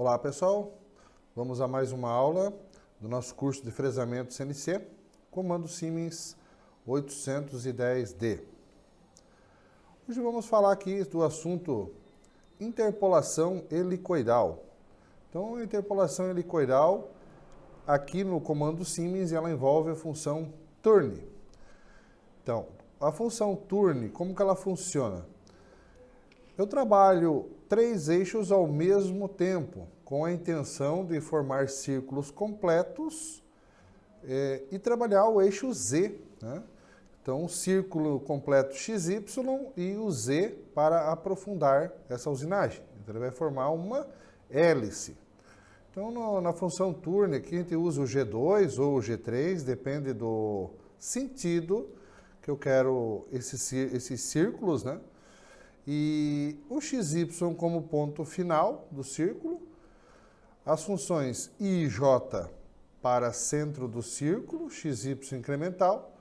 Olá pessoal, vamos a mais uma aula do nosso curso de fresamento CNC, comando Siemens 810D. Hoje vamos falar aqui do assunto interpolação helicoidal. Então, a interpolação helicoidal, aqui no comando Siemens, ela envolve a função turn. Então, a função turn, como que ela funciona? Eu trabalho 3 eixos ao mesmo tempo, com a intenção de formar círculos completos e trabalhar o eixo Z, né? Então, o círculo completo XY e o Z para aprofundar essa usinagem. Então, ele vai formar uma hélice. Então, na função turn, aqui a gente usa o G2 ou o G3, depende do sentido que eu quero esses círculos, né? E o XY como ponto final do círculo, as funções I e J para centro do círculo, XY incremental,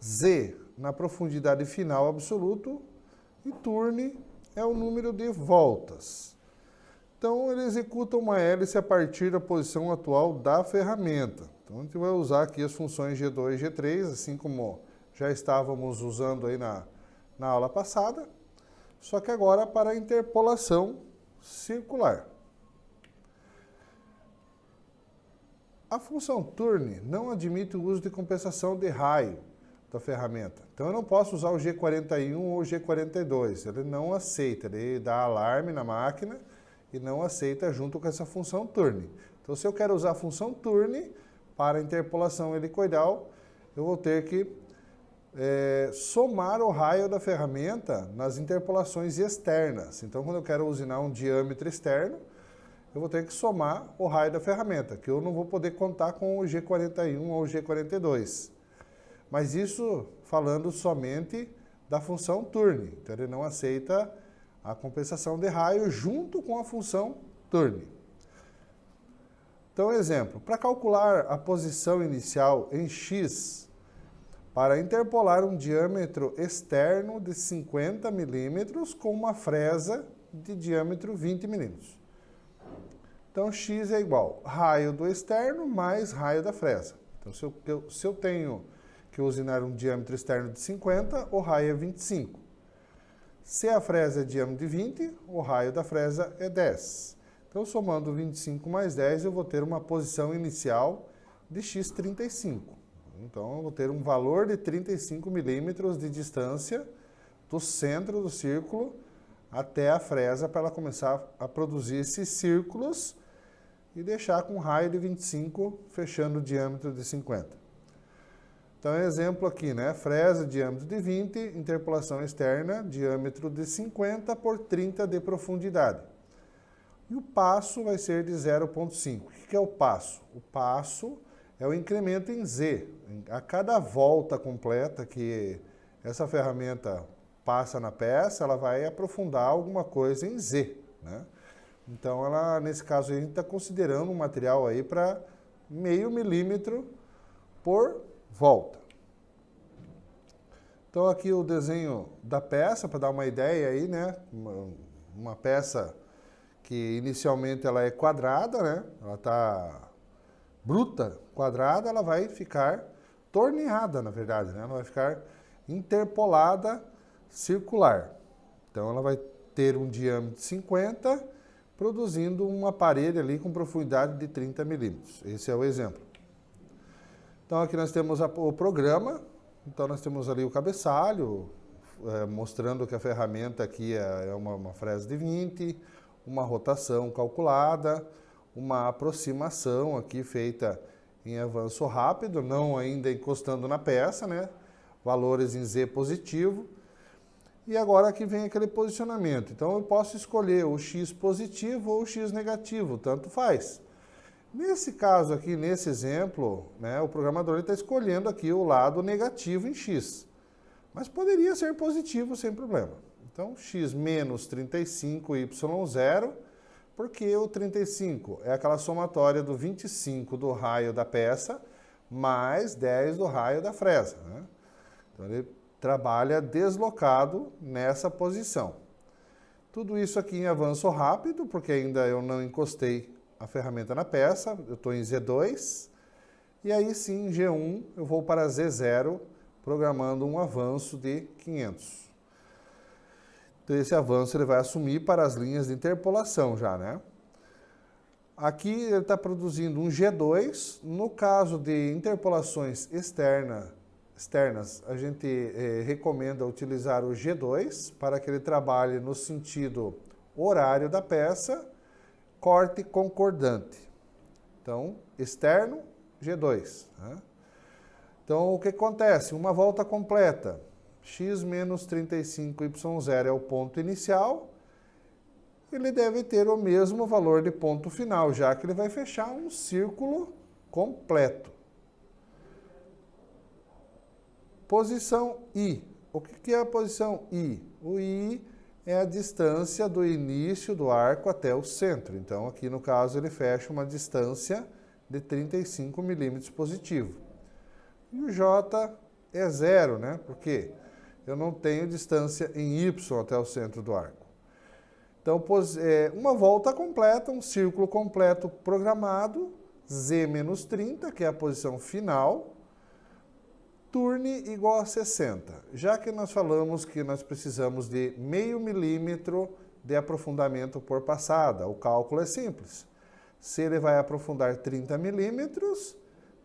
Z na profundidade final absoluto e turn é o número de voltas. Então, ele executa uma hélice a partir da posição atual da ferramenta. Então, a gente vai usar aqui as funções G2 e G3, assim como já estávamos usando aí na aula passada, só que agora para a interpolação circular. A função turn não admite o uso de compensação de raio da ferramenta. Então, eu não posso usar o G41 ou o G42. Ele não aceita, ele dá alarme na máquina e não aceita junto com essa função turn. Então, se eu quero usar a função turn para interpolação helicoidal, eu vou ter que somar o raio da ferramenta nas interpolações externas. Então, quando eu quero usinar um diâmetro externo, eu vou ter que somar o raio da ferramenta, que eu não vou poder contar com o G41 ou o G42. Mas isso falando somente da função turn. Então, ele não aceita a compensação de raio junto com a função turn. Então, exemplo, para calcular a posição inicial em X, para interpolar um diâmetro externo de 50 milímetros com uma fresa de diâmetro 20 milímetros. Então, X é igual raio do externo mais raio da fresa. Então, se eu tenho que usinar um diâmetro externo de 50, o raio é 25. Se a fresa é diâmetro de 20, o raio da fresa é 10. Então, somando 25 mais 10, eu vou ter uma posição inicial de X35. Então, eu vou ter um valor de 35 milímetros de distância do centro do círculo até a fresa para ela começar a produzir esses círculos e deixar com raio de 25, fechando o diâmetro de 50. Então, exemplo aqui, né? Fresa, diâmetro de 20, interpolação externa, diâmetro de 50 por 30 de profundidade. E o passo vai ser de 0,5. O que é o passo? O passo é o incremento em Z. A cada volta completa que essa ferramenta passa na peça, ela vai aprofundar alguma coisa em Z, né? Então, nesse caso, a gente está considerando um material aí para 0,5 milímetro por volta. Então, aqui o desenho da peça, para dar uma ideia aí, né? Uma peça que inicialmente ela é quadrada, né? Ela está bruta, quadrada, ela vai ficar torneada, na verdade, né? Ela vai ficar interpolada circular. Então, ela vai ter um diâmetro de 50, produzindo um aparelho ali com profundidade de 30 milímetros. Esse é o exemplo. Então, aqui nós temos o programa. Então, nós temos ali o cabeçalho, mostrando que a ferramenta aqui é uma fresa de 20, uma rotação calculada, uma aproximação aqui feita em avanço rápido, não ainda encostando na peça, né? Valores em Z positivo. E agora aqui vem aquele posicionamento. Então, eu posso escolher o X positivo ou o X negativo, tanto faz. Nesse caso aqui, nesse exemplo, né, o programador está escolhendo aqui o lado negativo em X. Mas poderia ser positivo sem problema. Então, X menos 35Y0, porque o 35 é aquela somatória do 25 do raio da peça mais 10 do raio da fresa, né? Então, ele trabalha deslocado nessa posição. Tudo isso aqui em avanço rápido, porque ainda eu não encostei a ferramenta na peça, eu estou em Z2, e aí sim, em G1, eu vou para Z0, programando um avanço de 500. Então esse avanço ele vai assumir para as linhas de interpolação já, né? Aqui ele está produzindo um G2, no caso de interpolações externas, a gente recomenda utilizar o G2 para que ele trabalhe no sentido horário da peça, corte concordante. Então, externo, G2. Né? Então, o que acontece? Uma volta completa, x menos 35y0 é o ponto inicial, ele deve ter o mesmo valor de ponto final, já que ele vai fechar um círculo completo. Posição I. O que é a posição I? O I é a distância do início do arco até o centro. Então, aqui no caso, ele fecha uma distância de 35 milímetros positivo. E o J é 0, né? Porque eu não tenho distância em Y até o centro do arco. Então, uma volta completa, um círculo completo programado, Z menos 30, que é a posição final, turne igual a 60. Já que nós falamos que nós precisamos de meio milímetro de aprofundamento por passada, o cálculo é simples. Se ele vai aprofundar 30 milímetros,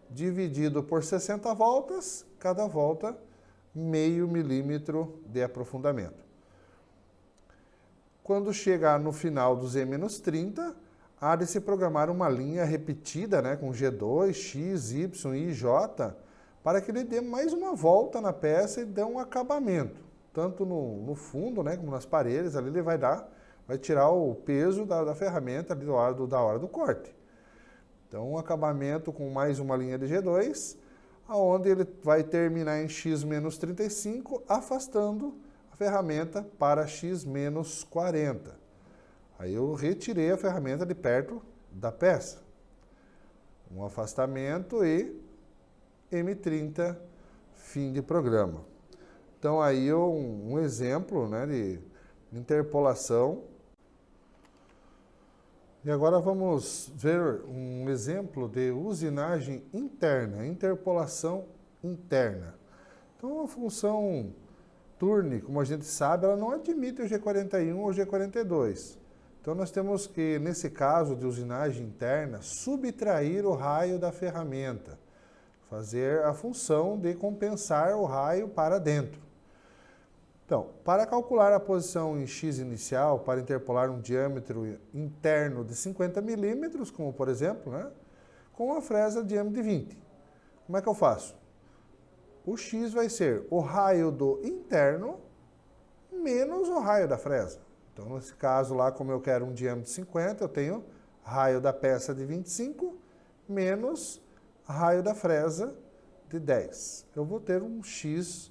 dividido por 60 voltas, cada volta meio milímetro de aprofundamento. Quando chegar no final do Z-30, há de se programar uma linha repetida, né, com G2, X, Y e J, para que ele dê mais uma volta na peça e dê um acabamento. Tanto no fundo, né, como nas paredes, ali ele vai tirar o peso da ferramenta ali da hora do corte. Então, um acabamento com mais uma linha de G2, aonde ele vai terminar em X menos 35, afastando ferramenta para X menos 40. Aí eu retirei a ferramenta de perto da peça. Um afastamento e M30, fim de programa. Então aí um exemplo, né, de interpolação. E agora vamos ver um exemplo de usinagem interna, interpolação interna. Então a função turne, como a gente sabe, ela não admite o G41 ou o G42. Então nós temos que, nesse caso de usinagem interna, subtrair o raio da ferramenta, fazer a função de compensar o raio para dentro. Então, para calcular a posição em X inicial, para interpolar um diâmetro interno de 50 milímetros, como por exemplo, né, com a fresa de diâmetro de 20. Como é que eu faço? O X vai ser o raio do interno menos o raio da fresa. Então, nesse caso lá, como eu quero um diâmetro de 50, eu tenho raio da peça de 25 menos raio da fresa de 10. Eu vou ter um X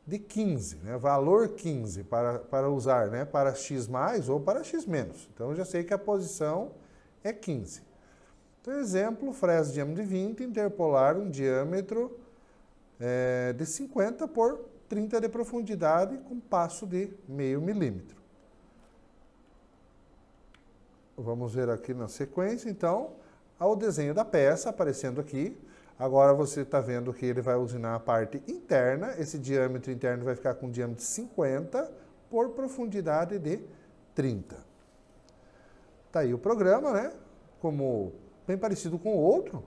de 15, né? Valor 15 para usar, né? Para X mais ou para X menos. Então, eu já sei que a posição é 15. Então, exemplo, fresa de diâmetro de 20, interpolar um diâmetro de 50 por 30 de profundidade com passo de meio milímetro. Vamos ver aqui na sequência, então, o desenho da peça aparecendo aqui. Agora você está vendo que ele vai usinar a parte interna, esse diâmetro interno vai ficar com diâmetro de 50 por profundidade de 30. Está aí o programa, né? Como bem parecido com o outro,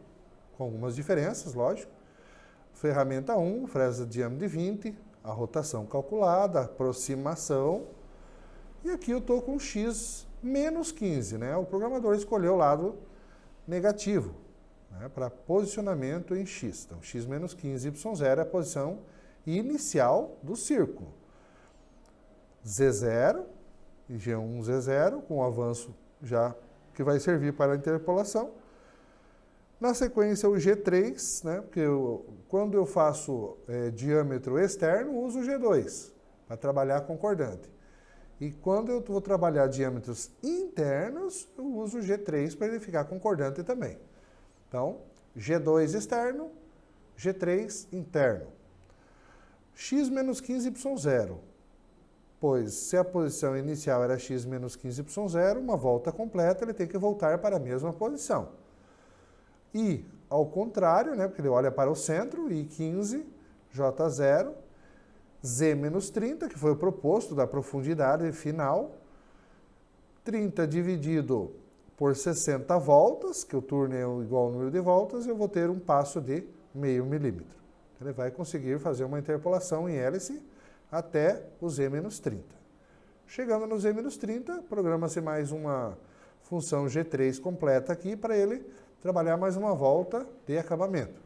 com algumas diferenças, lógico. Ferramenta 1, fresa de diâmetro de 20, a rotação calculada, a aproximação. E aqui eu estou com X menos 15, né? O programador escolheu o lado negativo, né, para posicionamento em X. Então, X menos 15, Y0 é a posição inicial do círculo. Z0 e G1, Z0, com o avanço já que vai servir para a interpolação. Na sequência, o G3, né, porque quando eu faço diâmetro externo, uso o G2 para trabalhar concordante. E quando eu vou trabalhar diâmetros internos, eu uso o G3 para ele ficar concordante também. Então, G2 externo, G3 interno. X menos 15, Y0. pois se a posição inicial era x menos 15y0, uma volta completa, ele tem que voltar para a mesma posição. E, ao contrário, né, porque ele olha para o centro, e 15, j0, z menos 30, que foi o proposto da profundidade final, 30 dividido por 60 voltas, que o turno é igual ao número de voltas, eu vou ter um passo de meio milímetro. Ele vai conseguir fazer uma interpolação em hélice até o z menos 30. Chegando no z menos 30, programa-se mais uma função G3 completa aqui para ele trabalhar mais uma volta de acabamento.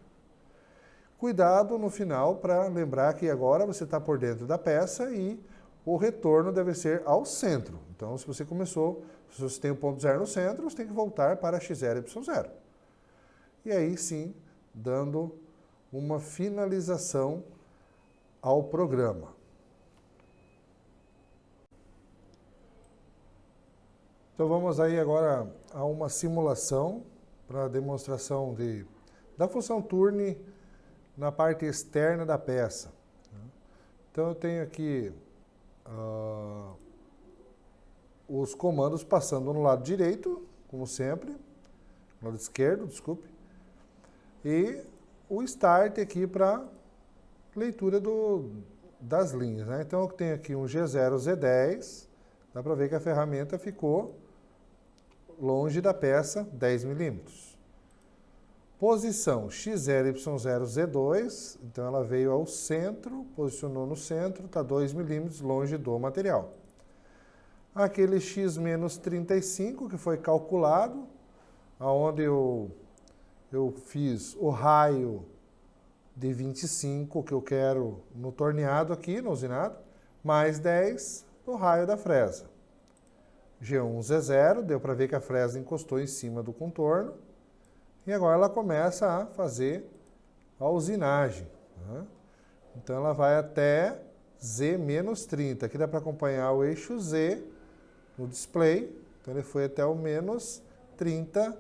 Cuidado no final para lembrar que agora você está por dentro da peça e o retorno deve ser ao centro. Então, se você começou, se você tem o ponto zero no centro, você tem que voltar para x0, y0. E aí sim, dando uma finalização ao programa. Então vamos aí agora a uma simulação para a demonstração da função turn na parte externa da peça. Então eu tenho aqui os comandos passando no lado direito, como sempre, no lado esquerdo, desculpe, e o start aqui para leitura das linhas, né? Então eu tenho aqui um G0, Z10, dá para ver que a ferramenta ficou longe da peça 10 milímetros. Posição x0, y0, z2, então ela veio ao centro, posicionou no centro, está 2 milímetros longe do material. Aquele x menos 35 que foi calculado, onde eu fiz o raio de 25 que eu quero no torneado aqui, no usinado, mais 10 do raio da fresa. G1, Z0, deu para ver que a fresa encostou em cima do contorno. E agora ela começa a fazer a usinagem. Né? Então ela vai até Z menos 30. Aqui dá para acompanhar o eixo Z no display. Então ele foi até o menos 30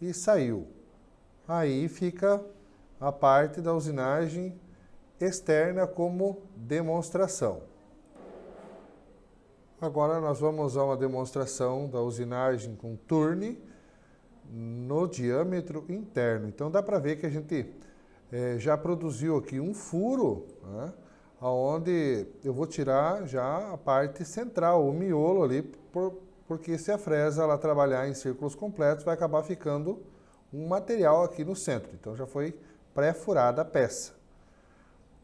e saiu. Aí fica a parte da usinagem externa como demonstração. Agora nós vamos a uma demonstração da usinagem com turn no diâmetro interno. Então dá para ver que a gente já produziu aqui um furo, né, onde eu vou tirar já a parte central, o miolo ali, porque se a fresa ela trabalhar em círculos completos, vai acabar ficando um material aqui no centro. Então já foi pré-furada a peça.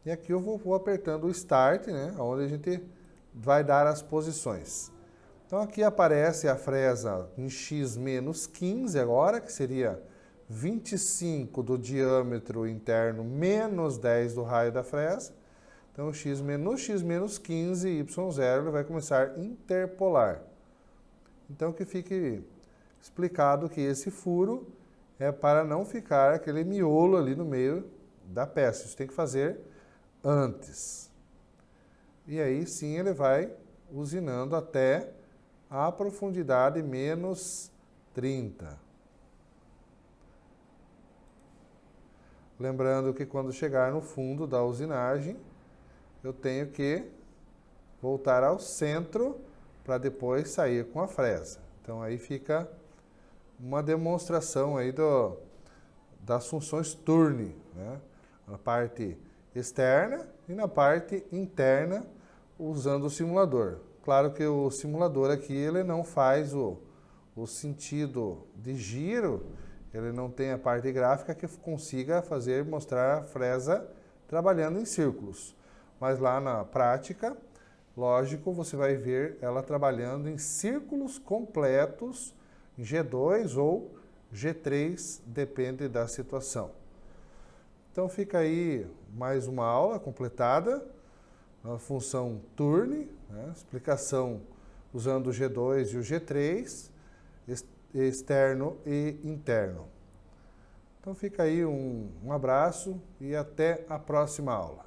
E aqui eu vou apertando o Start, né, onde a gente vai dar as posições. Então aqui aparece a fresa em x menos 15 agora, que seria 25 do diâmetro interno menos 10 do raio da fresa. Então no x menos 15, y0, ele vai começar a interpolar. Então que fique explicado que esse furo é para não ficar aquele miolo ali no meio da peça. Isso tem que fazer antes. E aí sim ele vai usinando até a profundidade menos 30. Lembrando que quando chegar no fundo da usinagem, eu tenho que voltar ao centro para depois sair com a fresa. Então aí fica uma demonstração aí das funções turn, né? Na parte externa e na parte interna, usando o simulador. Claro que o simulador aqui ele não faz o sentido de giro, ele não tem a parte gráfica que consiga mostrar a fresa trabalhando em círculos. Mas lá na prática, lógico, você vai ver ela trabalhando em círculos completos, em G2 ou G3, depende da situação. Então fica aí mais uma aula completada, a função turn, né? Explicação usando o G2 e o G3, externo e interno. Então fica aí um abraço e até a próxima aula.